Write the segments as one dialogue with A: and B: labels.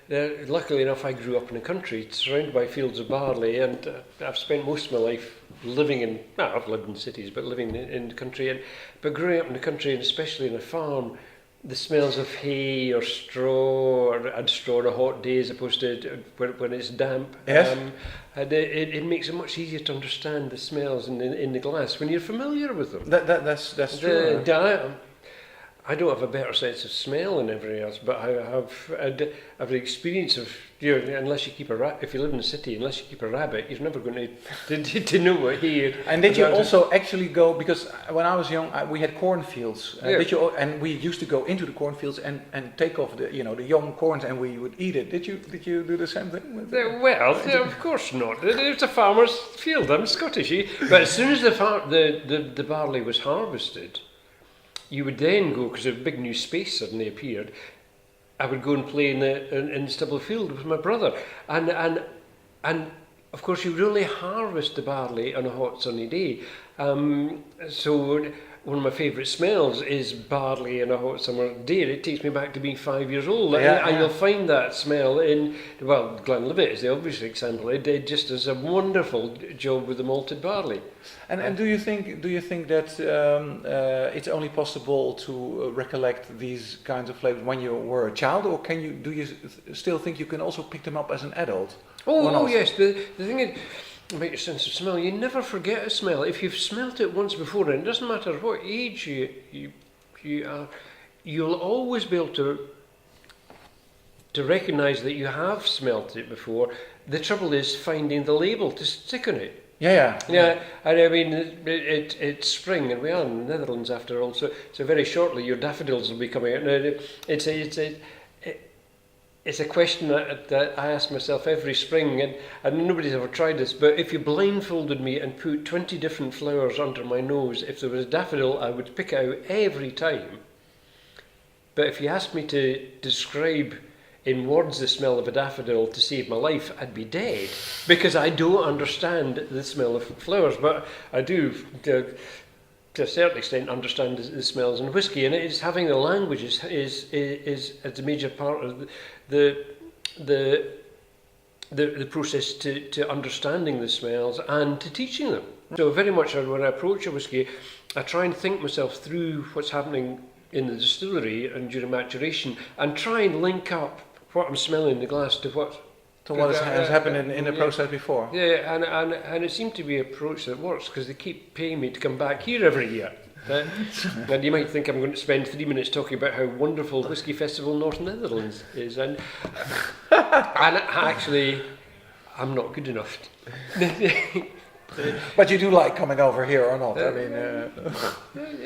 A: luckily enough, I grew up in the country, surrounded by fields of barley, and I've spent most of my life living in. Well, I've lived in cities, but living in the country. But growing up in the country, and especially in a farm, the smells of hay or straw, and straw on a hot day as opposed to when it's damp.
B: Yes.
A: And it makes it much easier to understand the smells in the glass when you're familiar with them.
B: That's true.
A: I don't have a better sense of smell than everybody else, but I have the experience of, unless you keep if you live in a city, unless you keep a rabbit, you're never going to know what hay.
B: And did you also actually go, because when I was young, we had cornfields, and we used to go into the cornfields and take off the young corns and we would eat it. Did you do the same thing?
A: Of course not. It's a farmer's field. I'm Scottish, but as soon as the barley was harvested, you would then go, because a big new space suddenly appeared. I would go and play in the stubble field with my brother, and of course you would only harvest the barley on a hot sunny day. So one of my favourite smells is barley on a hot summer day. It takes me back to being 5 years old, and you'll find that smell in Glenlivet is the obvious example. It just does a wonderful job with the malted barley.
B: And do you think that it's only possible to recollect these kinds of flavors when you were a child, or do you still think you can also pick them up as an adult?
A: Oh yes. The thing is, about your sense of smell, you never forget a smell. If you've smelt it once before, and it doesn't matter what age you are, you'll always be able to recognise that you have smelt it before. The trouble is finding the label to stick on it.
B: Yeah.
A: And I mean, it's spring, and we are in the Netherlands after all. So very shortly, your daffodils will be coming out. It's a question that I ask myself every spring, and nobody's ever tried this, but if you blindfolded me and put 20 different flowers under my nose, if there was a daffodil, I would pick it out every time. But if you asked me to describe in words the smell of a daffodil to save my life, I'd be dead, because I don't understand the smell of flowers, but I do, to a certain extent, understand the smells in whiskey, and it's having the language is a major part of the process to understanding the smells and to teaching them. So very much when I approach a whiskey, I try and think myself through what's happening in the distillery and during maturation, and try and link up what I'm smelling in the glass to what
B: has happened in the process before.
A: Yeah, and it seemed to be an approach that works, because they keep paying me to come back here every year. And you might think I'm going to spend 3 minutes talking about how wonderful Whisky Festival North Netherlands is, and actually, I'm not good enough.
B: But you do like coming over here, or not? I mean,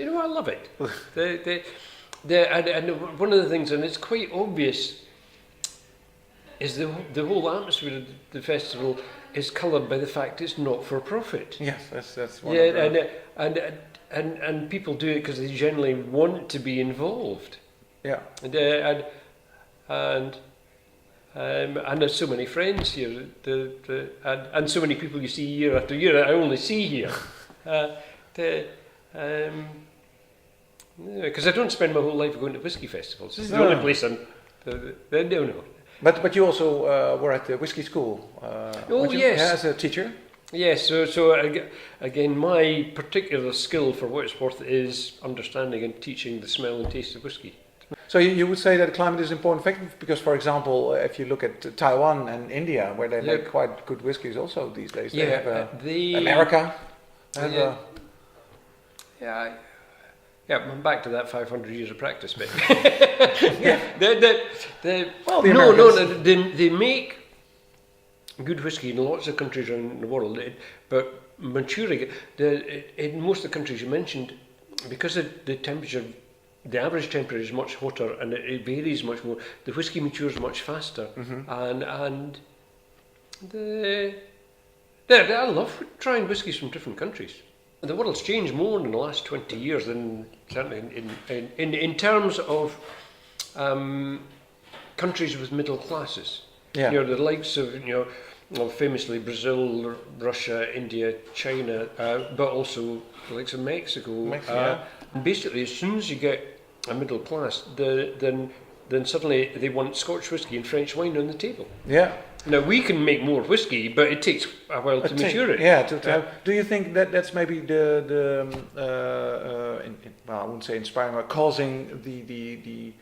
A: I love it. And one of the things, and it's quite obvious, is the whole atmosphere of the festival is coloured by the fact it's not for profit.
B: Yes, that's one. Yeah,
A: and people do it because they generally want to be involved.
B: Yeah.
A: And there's so many friends here, and so many people you see year after year that I only see here. Because I don't spend my whole life going to whiskey festivals. This is the only place I'm. No.
B: But you also were at the whiskey school.
A: Yes.
B: As a teacher.
A: Yes. So again, my particular skill, for what it's worth, is understanding and teaching the smell and taste of whiskey.
B: So you would say that climate is an important factor, because, for example, if you look at Taiwan and India, where they make quite good whiskies also these days. They have America.
A: I'm back to that 500 years of practice bit. They make good whiskey in lots of countries around the world, but maturing in most of the countries you mentioned, because the temperature, the average temperature is much hotter and it varies much more, the whiskey matures much faster. And I love trying whiskies from different countries. The world's changed more in the last 20 years than certainly in terms of countries with middle classes.
B: Yeah.
A: The likes of famously Brazil, Russia, India, China, but also the likes of Mexico.
B: Yeah.
A: Basically, as soon as you get a middle class, then then suddenly they want Scotch whisky and French wine on the table.
B: Yeah.
A: Now we can make more whisky, but it takes a while to mature it.
B: Yeah. Do you think that that's maybe well, I wouldn't say inspiring, but causing the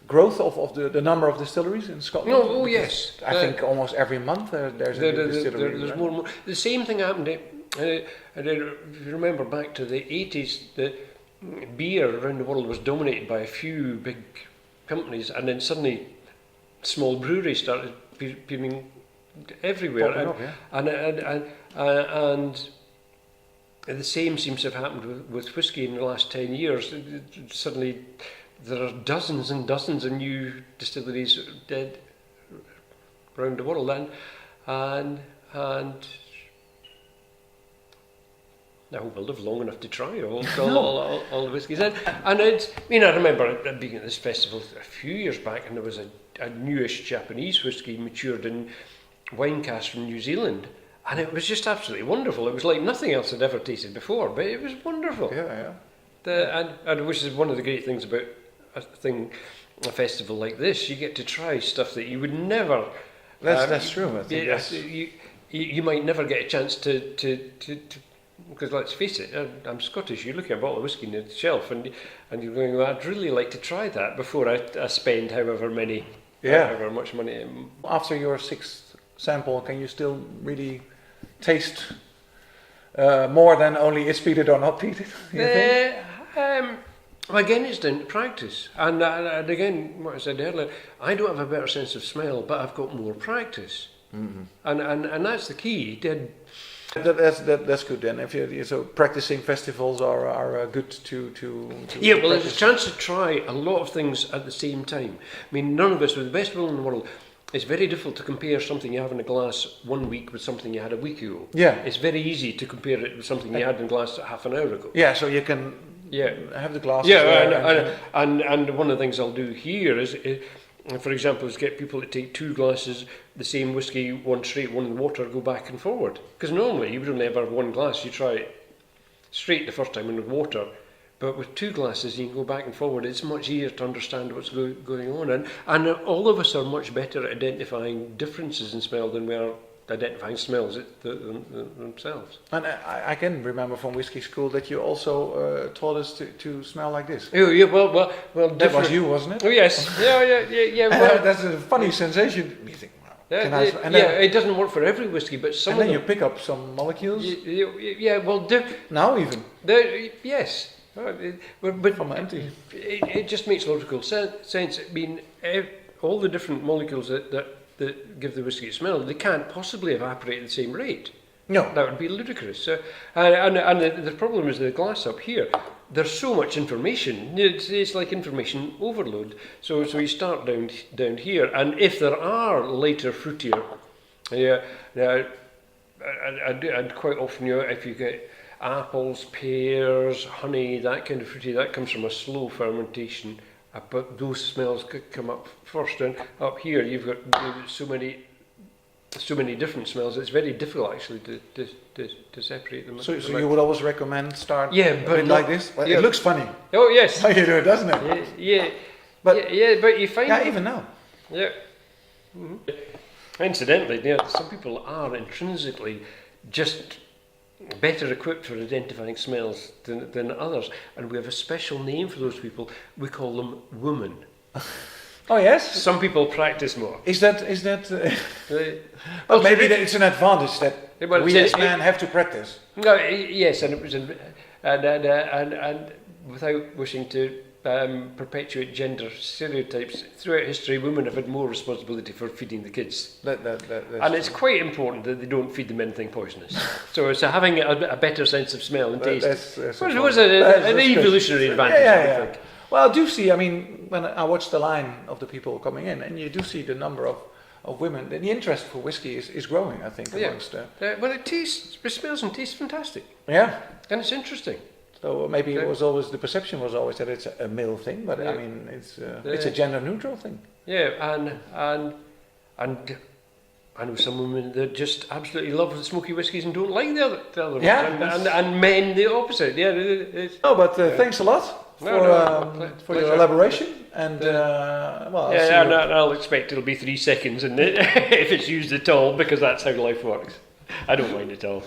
B: growth of the number of distilleries in Scotland?
A: No, oh yes.
B: I think almost every month there's a new distillery.
A: There's more and more. The same thing happened. If you remember back to the 80s, the beer around the world was dominated by a few big companies, and then suddenly small breweries started appearing everywhere. And the same seems to have happened with whisky in the last 10 years. Suddenly there are dozens and dozens of new distilleries dead around the world, and I hope I'll live long enough to try all the whiskies. And it's, I mean, I remember being at this festival a few years back, and there was a newish Japanese whisky matured in wine casks from New Zealand, and it was just absolutely wonderful. It was like nothing else I'd ever tasted before, but it was wonderful. And which is one of the great things about a festival like this. You get to try stuff that you would never.
B: That's true. I think
A: you might never get a chance to because let's face it, I'm Scottish. You look at a bottle of whiskey on the shelf, and you're going, well, I'd really like to try that before I spend however much money.
B: After your 6th sample, can you still really taste more than it's peated or not peated?
A: Well, again, it's down to practice, and again, what I said earlier, I don't have a better sense of smell, but I've got more practice, and that's the key.
B: That's good then. So practicing festivals are good to
A: yeah. Well, there's a chance to try a lot of things at the same time. I mean, none of us, with the best will in the world, it's very difficult to compare something you have in a glass one week with something you had a week ago.
B: Yeah.
A: It's very easy to compare it with something you had in a glass half an hour ago.
B: Yeah, so you can have the glasses.
A: Yeah, and one of the things I'll do here is, for example, is get people to take 2 glasses, the same whiskey, one straight, one in water, go back and forward. Because normally you would only ever have 1 glass. You try it straight the first time and with water. But with 2 glasses, you can go back and forward. It's much easier to understand what's going on. And all of us are much better at identifying differences in smell than we are identifying smells themselves.
B: And I can remember from whiskey school that you also taught us to smell like this.
A: Oh yeah, well.
B: That was you, wasn't it?
A: Oh yes, yeah. Well,
B: that's a funny sensation. You think, wow.
A: It doesn't work for every whiskey, but some.
B: And then you pick up some molecules.
A: Yeah, well,
B: now even.
A: Yes. But
B: from empty.
A: It just makes logical sense. I mean, all the different molecules that give the whiskey a smell, they can't possibly evaporate at the same rate.
B: No.
A: That would be ludicrous. So, and the problem is the glass up here, there's so much information. It's like information overload. So you start down here, and if there are later fruitier, and quite often, if you get apples, pears, honey, that kind of fruity, that comes from a slow fermentation. But those smells could come up first, and up here you've got so many different smells. It's very difficult actually to separate them.
B: So you would always recommend start
A: but
B: like this. Well, it looks funny.
A: Oh yes,
B: how you do it, doesn't it?
A: Yeah, but you find
B: even now.
A: Yeah. Mm-hmm. Incidentally, some people are intrinsically just better equipped for identifying smells than others, and we have a special name for those people. We call them women.
B: Oh yes.
A: Some people practice more.
B: Is that? Well, maybe it's an advantage that we as men have to practice.
A: No, yes, and it was, and without wishing to perpetuate gender stereotypes, throughout history, women have had more responsibility for feeding the kids. And it's quite important that they don't feed them anything poisonous. So having a better sense of smell and taste was an evolutionary advantage, I think.
B: Well, I do see, I mean, when I watch the line of the people coming in, and you do see the number of women, the interest for whiskey is growing, I think, amongst...
A: Well, it smells and tastes fantastic.
B: Yeah.
A: And it's interesting.
B: So maybe the perception was always that it's a male thing, but I mean, it's a gender neutral thing.
A: Yeah, and I know some women that just absolutely love the smoky whiskies and don't like the other ones. And men the opposite. Yeah.
B: But thanks a lot. for your elaboration. And well, I'll see you.
A: And I'll expect it'll be 3 seconds, and if it's used at all, because that's how life works. I don't mind at all.